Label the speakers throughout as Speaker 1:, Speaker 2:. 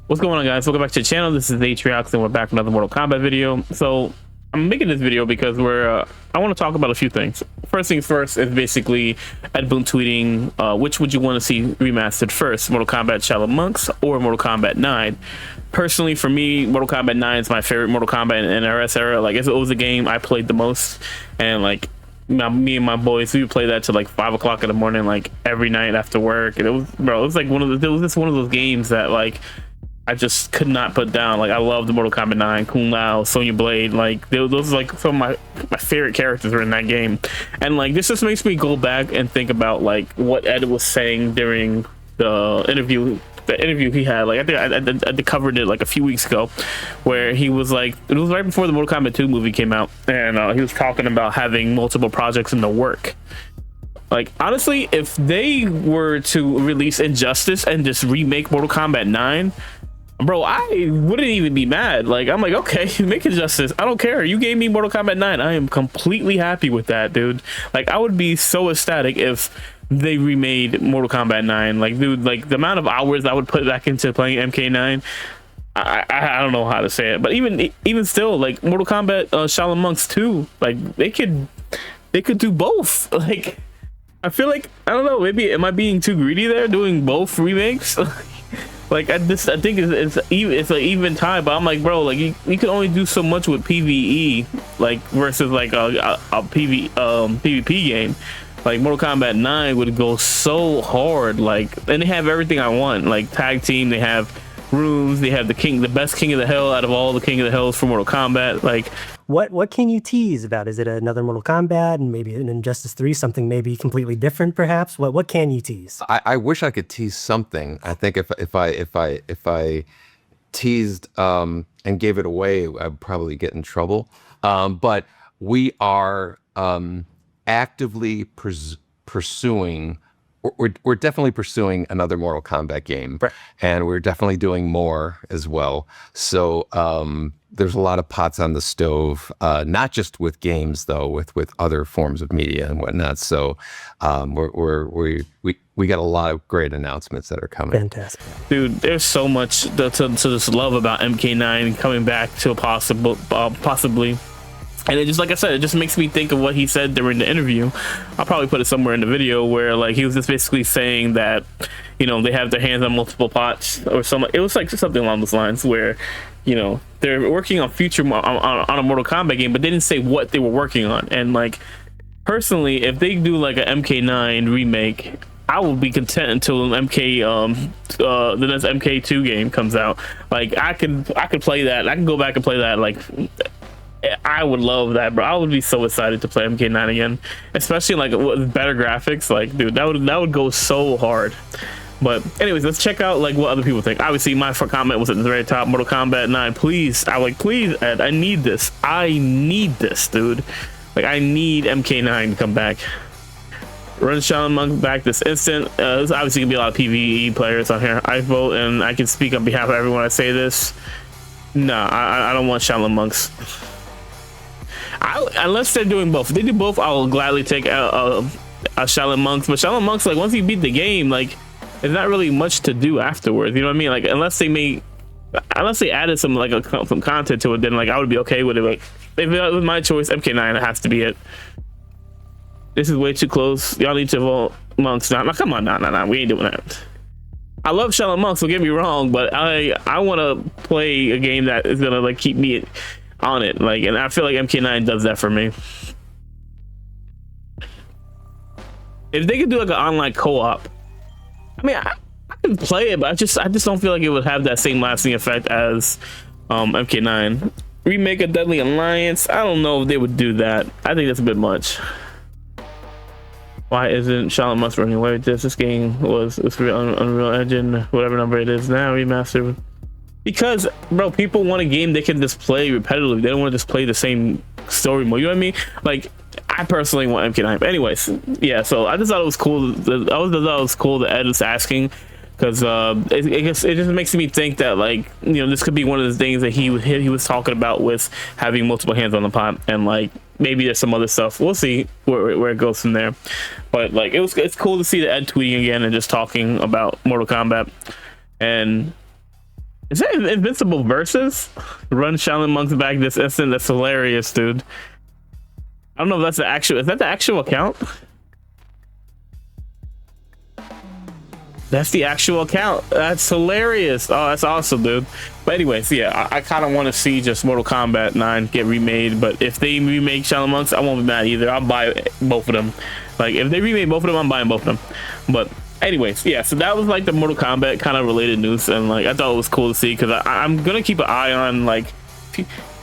Speaker 1: What's going on, guys? Welcome back to the channel. This is Atriox, and we're back with another Mortal Kombat video. So I'm making this video because I want to talk about a few things. First things first is basically Ed Boon tweeting, which would you want to see remastered first, Mortal Kombat Shaolin Monks or Mortal Kombat 9? Personally, for me, Mortal Kombat 9 is my favorite Mortal Kombat in NRS era. Like, it was the game I played the most, and like me and my boys, we would play that till like 5 o'clock in the morning, like every night after work. And it was like it was just one of those games that like I just could not put down. Like, I love the Mortal Kombat 9, Kung Lao, Sonya Blade. Like, those are like some of my favorite characters were in that game. And like, this just makes me go back and think about like what Ed was saying during the interview he had. Like, I think I covered it like a few weeks ago, where he was like, it was right before the Mortal Kombat 2 movie came out, and he was talking about having multiple projects in the work. Like, honestly, if they were to release Injustice and just remake Mortal Kombat 9, bro, I wouldn't even be mad. Like, I'm like, okay, make Injustice, I don't care. You gave me Mortal Kombat 9, I am completely happy with that, dude. Like, I would be so ecstatic if they remade Mortal Kombat 9. Like, dude, like the amount of hours I would put back into playing MK9, I don't know how to say it, but even still, like Mortal Kombat Shaolin Monks 2, like they could do both. Like, I feel like, I don't know, maybe am I being too greedy there doing both remakes? Like, I think it's an even tie, but I'm like, bro, like you can only do so much with PvE, like versus like a PvP game. Like, Mortal Kombat 9 would go so hard, like, and they have everything I want, like tag team, they have rooms, they have the best King of the Hill out of all the King of the Hills for Mortal Kombat. Like,
Speaker 2: what can you tease about? Is it another Mortal Kombat and maybe an Injustice 3, something maybe completely different, perhaps? What can you tease?
Speaker 3: I wish I could tease something. I think if I teased and gave it away, I'd probably get in trouble. But we are actively pursuing. We're definitely pursuing another Mortal Kombat game,
Speaker 2: Right.
Speaker 3: And we're definitely doing more as well. So there's a lot of pots on the stove, not just with games though, with other forms of media and whatnot. So we got a lot of great announcements that are coming.
Speaker 2: Fantastic,
Speaker 1: dude, there's so much to this love about MK9 coming back to possibly. And it just, like I said, it just makes me think of what he said during the interview. I'll probably put it somewhere in the video, where like he was just basically saying that, you know, they have their hands on multiple pots or something. It was like something along those lines, where, you know, they're working on on a Mortal Kombat game, but they didn't say what they were working on. And like, personally, if they do like an MK9 remake, I will be content until the next MK2 game comes out. Like, I could play that. I can go back and play that. Like, I would love that, bro. I would be so excited to play MK9 again, especially like with better graphics. Like, dude, that would go so hard. But anyways, let's check out like what other people think. Obviously, my comment was at the very top. Mortal Kombat 9, please. Please, Ed, I need this. I need this, dude. Like, I need MK9 to come back. Run Shaolin Monk back this instant. There's obviously gonna be a lot of PvE players on here. I vote, and I can speak on behalf of everyone. I say this. Nah, I don't want Shaolin Monks. Unless they're doing both. If they do both, I will gladly take a Shaolin Monks. But Shaolin Monks, like, once you beat the game, like, there's not really much to do afterwards. You know what I mean? Like, unless they added some some content to it, then like I would be okay with it. Like, if it was my choice, MK9 has to be it. This is way too close. Y'all need to vote Monks now. Nah, come on, nah. We ain't doing that. I love Shaolin Monks, don't get me wrong, but I want to play a game that is gonna like keep me on it. Like, and I feel like MK9 does that for me. If they could do like an online co-op, I mean, I could play it, but I just don't feel like it would have that same lasting effect as MK9. Remake a Deadly Alliance, I don't know if they would do that. I think that's a bit much. Why isn't Shaolin Monks running away with this? This game was Unreal Engine, whatever number it is now, remastered. Because, bro, people want a game they can just play repetitively. They don't want to just play the same story mode. You know what I mean? Like, I personally want MK9. But anyways, yeah. So I just thought it was cool. I thought it was cool that Ed was asking, because it just makes me think that, like, you know, this could be one of the things that he was talking about with having multiple hands on the pot, and like maybe there's some other stuff. We'll see where it goes from there. But like, it's cool to see the Ed tweeting again and just talking about Mortal Kombat. And Is that Invincible Versus? Run Shaolin monks back this instant. That's hilarious, dude. I don't know if that's the actual. Is that the actual account? That's the actual account. That's hilarious. Oh, that's awesome, dude. But anyways, yeah, I kind of want to see just Mortal Kombat 9 get remade. But if they remake Shaolin Monks, I won't be mad either. I'll buy both of them. Like, if they remake both of them, I'm buying both of them. But anyways, yeah, so that was like the Mortal Kombat kind of related news. And like, I thought it was cool to see because I'm going to keep an eye on like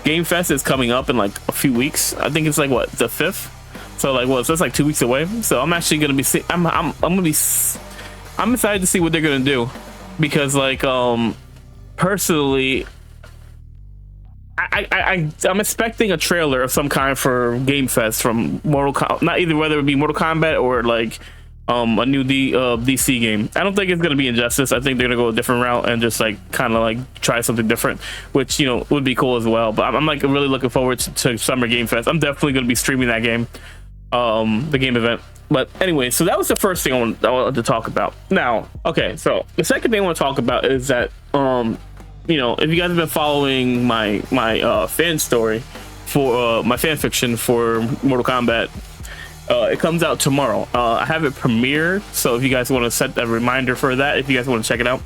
Speaker 1: Game Fest is coming up in like a few weeks. I think it's like what, the 5th? So like, well, so it's like 2 weeks away. So I'm actually going to be, I'm excited to see what they're gonna do because like personally I'm expecting a trailer of some kind for Game Fest from Mortal Kombat, not either whether it be Mortal Kombat or like a new DC game. I don't think it's gonna be Injustice. I think they're gonna go a different route and just like kind of like try something different, which, you know, would be cool as well. But I'm like really looking forward to Summer Game Fest. I'm definitely gonna be streaming that game, the game event. But anyway, so that was the first thing I wanted to talk about. Now, okay, so the second thing I want to talk about is that, you know, if you guys have been following my fan story for my fan fiction for Mortal Kombat, it comes out tomorrow. I have it premiered, so if you guys want to set a reminder for that, if you guys want to check it out.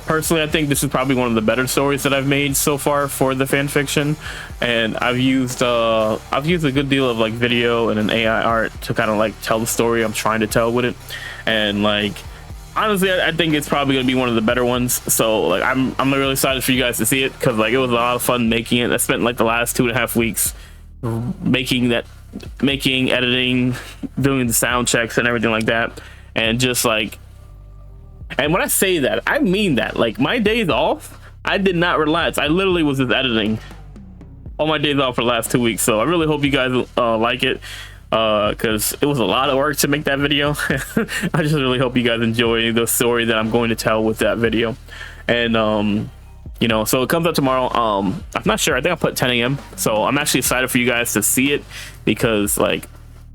Speaker 1: Personally, I think this is probably one of the better stories that I've made so far for the fan fiction, and I've used a good deal of like video and an AI art to kind of like tell the story I'm trying to tell with it. And like, honestly, I think it's probably gonna be one of the better ones. So like, I'm really excited for you guys to see it because like it was a lot of fun making it. I spent like the last 2.5 weeks making, editing, doing the sound checks and everything like that, and just like. And when I say that, I mean that. Like, my days off, I did not relax. I literally was just editing all my days off for the last 2 weeks. So I really hope you guys like it, because it was a lot of work to make that video. I just really hope you guys enjoy the story that I'm going to tell with that video. And you know, so it comes out tomorrow. I'm not sure. I think I put 10 a.m. So I'm actually excited for you guys to see it because like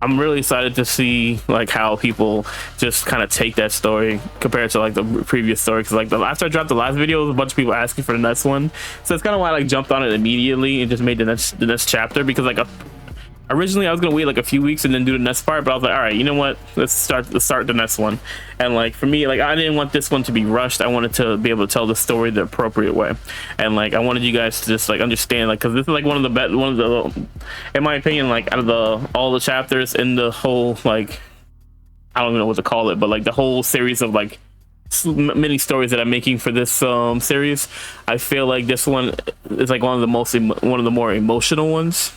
Speaker 1: I'm really excited to see like how people just kind of take that story compared to like the previous story, because like after I dropped the last video, there was a bunch of people asking for the next one, so it's kind of why I like jumped on it immediately and just made the next chapter, because like originally I was gonna wait like a few weeks and then do the next part, but I was like, all right, you know what, let's start the next one. And like for me, like I didn't want this one to be rushed. I wanted to be able to tell the story the appropriate way, and like I wanted you guys to just like understand, like, because this is like one of the in my opinion, like out of all the chapters in the whole, like, I don't even know what to call it, but like the whole series of like mini stories that I'm making for this series, I feel like this one is like one of the more emotional ones,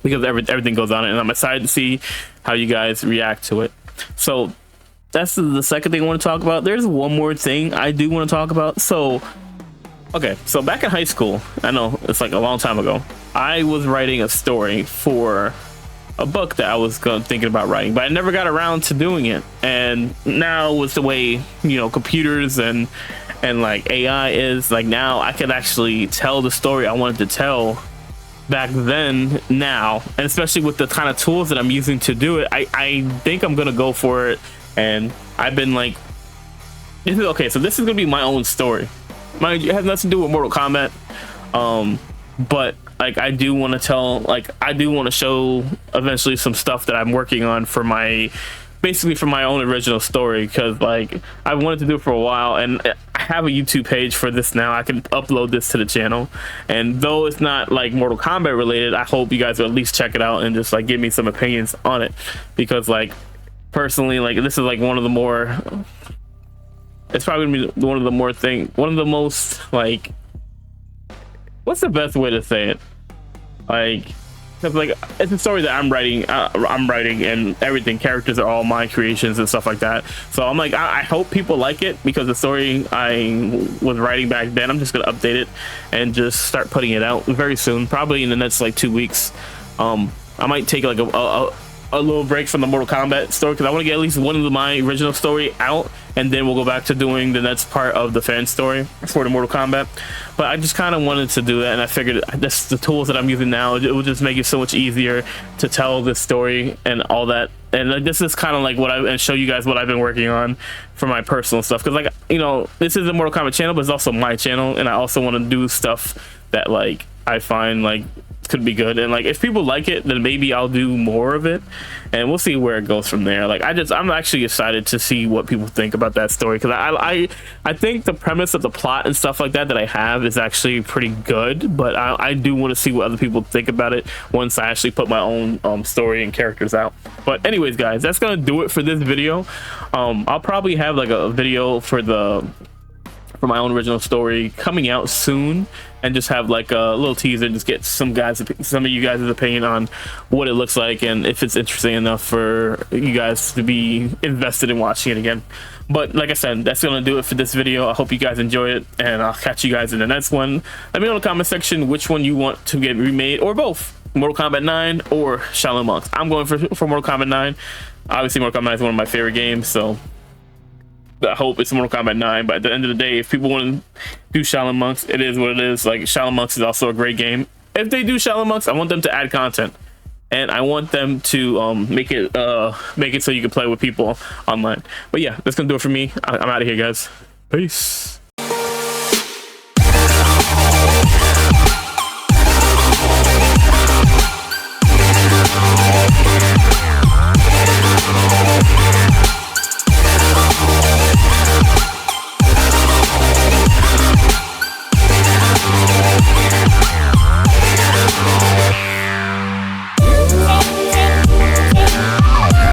Speaker 1: because everything goes on it, and I'm excited to see how you guys react to it. So that's the second thing I want to talk about. There's one more thing I do want to talk about. So okay, so back in high school, I know it's like a long time ago, I was writing a story for a book that I was thinking about writing, but I never got around to doing it. And now with the way, you know, computers and like AI is, like now I could actually tell the story I wanted to tell back then now, and especially with the kind of tools that I'm using to do it, I think I'm gonna go for it. And I've been like, this is okay, so this is gonna be my own story. Mind you, it has nothing to do with Mortal Kombat, but like I do want to tell, like I do want to show eventually some stuff that I'm working on for my, basically for my own original story, because like I wanted to do it for a while, and I have a YouTube page for this now. I can upload this to the channel, and though it's not like Mortal Kombat related, I hope you guys will at least check it out and just like give me some opinions on it, because like personally, like this is like one of the more, it's probably gonna be one of the most like, what's the best way to say it, like, because like it's a story that I'm writing and everything. Characters are all my creations and stuff like that. So I'm like, I hope people like it, because the story I was writing back then, I'm just gonna update it and just start putting it out very soon, probably in the next like 2 weeks. I might take like a little break from the Mortal Kombat story because I want to get at least one of my original story out, and then we'll go back to doing the next part of the fan story for the Mortal Kombat. But I just kind of wanted to do that, and I figured that's the tools that I'm using now. It will just make it so much easier to tell this story and all that. And like, this is kind of like and show you guys what I've been working on for my personal stuff. Because like, you know, this is a Mortal Kombat channel, but it's also my channel, and I also want to do stuff that like I find like could be good, and like if people like it, then maybe I'll do more of it, and we'll see where it goes from there. Like I'm actually excited to see what people think about that story, because I think the premise of the plot and stuff like that I have is actually pretty good, but I do want to see what other people think about it once I actually put my own story and characters out. But anyways, guys, that's gonna do it for this video. I'll probably have like a video for my own original story coming out soon, and just have like a little teaser, just get some of you guys' opinion on what it looks like and if it's interesting enough for you guys to be invested in watching it again. But like I said, that's gonna do it for this video. I hope you guys enjoy it, and I'll catch you guys in the next one. Let me know in the comment section which one you want to get remade, or both, Mortal Kombat 9 or Shaolin Monks. I'm going for Mortal Kombat 9. Obviously Mortal Kombat 9 is one of my favorite games, so I hope it's Mortal Kombat 9. But at the end of the day, if people want to do Shaolin Monks, it is what it is. Like, Shaolin Monks is also a great game. If they do Shaolin Monks, I want them to add content, and I want them to make it so you can play with people online. But yeah, that's gonna do it for me. I'm out of here, guys. Peace.